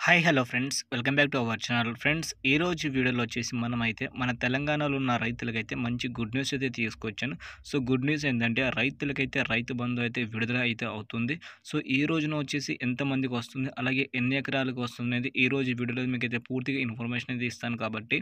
Hi hello friends welcome back to our channel friends ఈ రోజు వీడియోలో వచ్చేసి మనమైతే మన తెలంగాణలో ఉన్న రైతులకైతే మంచి గుడ్ న్యూస్ అయితే తీసుకొచ్చాను. సో గుడ్ న్యూస్ ఏంటంటే రైతులకైతే రైతు బంధు అయితే విడుదల అయితే అవుతుంది. సో ఈ రోజున వచ్చేసి ఎంతమందికి వస్తుంది, అలాగే ఎన్ని ఎకరాలకు వస్తుంది అనేది ఈ రోజు వీడియోలో మీకైతే పూర్తిగా ఇన్ఫర్మేషన్ అయితే ఇస్తాను. కాబట్టి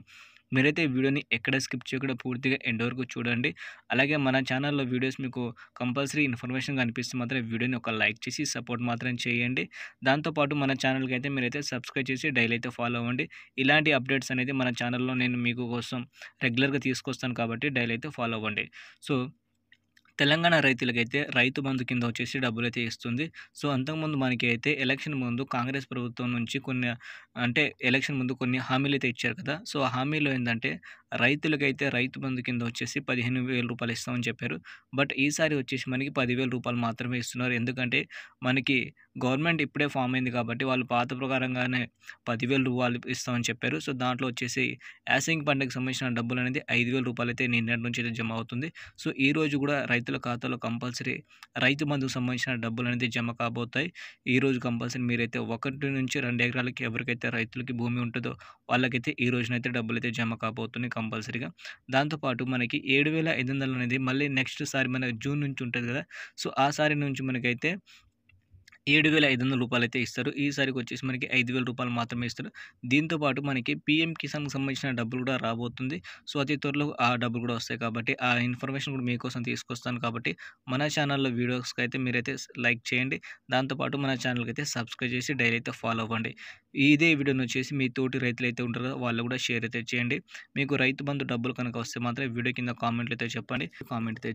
మీరైతే వీడియోని ఎక్కడ స్కిప్ చేయకుండా పూర్తిగా ఎండ్ వరకు చూడండి. అలాగే మన ఛానల్లో వీడియోస్ మీకు కంపల్సరీ ఇన్ఫర్మేషన్ కనిపిస్తే మాత్రం వీడియోని ఒక లైక్ చేసి సపోర్ట్ మాత్రం చేయండి. దాంతోపాటు మన ఛానల్కి అయితే మీరైతే సబ్స్క్రైబ్ చేసి డైలీ అయితే ఫాలో అవ్వండి. ఇలాంటి అప్డేట్స్ అనేది మన ఛానల్లో నేను మీకు కోసం రెగ్యులర్గా తీసుకొస్తాను కాబట్టి డైలీ అయితే ఫాలో అవ్వండి. సో తెలంగాణ రైతులకైతే రైతు బంధు కింద వచ్చేసి డబ్బులైతే ఇస్తుంది. సో అంతకుముందు మనకి అయితే ఎలక్షన్ ముందు కాంగ్రెస్ ప్రభుత్వం నుంచి ఎలక్షన్ ముందు కొన్ని హామీలైతే ఇచ్చారు కదా. సో ఆ హామీలో ఏందంటే రైతులకైతే రైతు బంధు కింద వచ్చేసి 15,000 రూపాయలు ఇస్తామని చెప్పారు. బట్ ఈసారి వచ్చేసి మనకి 10,000 రూపాయలు మాత్రమే ఇస్తున్నారు. ఎందుకంటే మనకి గవర్నమెంట్ ఇప్పుడే ఫామ్ అయింది కాబట్టి వాళ్ళు పాత ప్రకారంగానే 10,000 రూపాయలు ఇస్తామని చెప్పారు. సో దాంట్లో వచ్చేసి యాసంగి పంటకు సంబంధించిన డబ్బులు అనేది 5,000 రూపాయలు అయితే నిన్నటి నుంచి అయితే జమ అవుతుంది. సో ఈ రోజు కూడా రైతుల ఖాతాలో కంపల్సరీ రైతు బంధుకు సంబంధించిన డబ్బులు అనేది జమ కాబోతాయి. ఈరోజు కంపల్సరీ మీరైతే 1-2 ఎకరాలకి ఎవరికైతే రైతులకి భూమి ఉంటుందో వాళ్ళకైతే ఈ రోజునైతే డబ్బులైతే జమ కాబోతున్నాయి కంపల్సరీగా. దాంతోపాటు మనకి 7,500 అనేది మళ్ళీ నెక్స్ట్ సారి మన జూన్ నుంచి ఉంటుంది కదా. సో ఆ సారి నుంచి మనకైతే 7,500 రూపాయలైతే ఇస్తారు. ఈసారికి వచ్చేసి మనకి 5,000 రూపాయలు మాత్రమే ఇస్తారు. దీంతో పాటు మనకి పీఎం కిసాన్‌కి సంబంధించిన డబ్బులు కూడా రాబోతుంది. సో అతి త్వరలో ఆ డబ్బులు కూడా వస్తాయి కాబట్టి ఆ ఇన్ఫర్మేషన్ కూడా మీకోసం తీసుకొస్తాను. కాబట్టి మన ఛానల్‌లో వీడియోస్‌కి అయితే మీరైతే లైక్ చేయండి. దాంతోపాటు మన ఛానల్‌కి అయితే సబ్స్క్రైబ్ చేసి డైలీ అయితే ఫాలో అవ్వండి. ఇదే వీడియోని వచ్చేసి మీ తోటి రైతులైతే ఉంటారో వాళ్ళు కూడా షేర్ అయితే చేయండి. మీకు రైతు బంధు డబ్బులు కనుక వస్తే మాత్రం వీడియో కింద కామెంట్‌లో అయితే చెప్పండి. కామెంట్ అయితే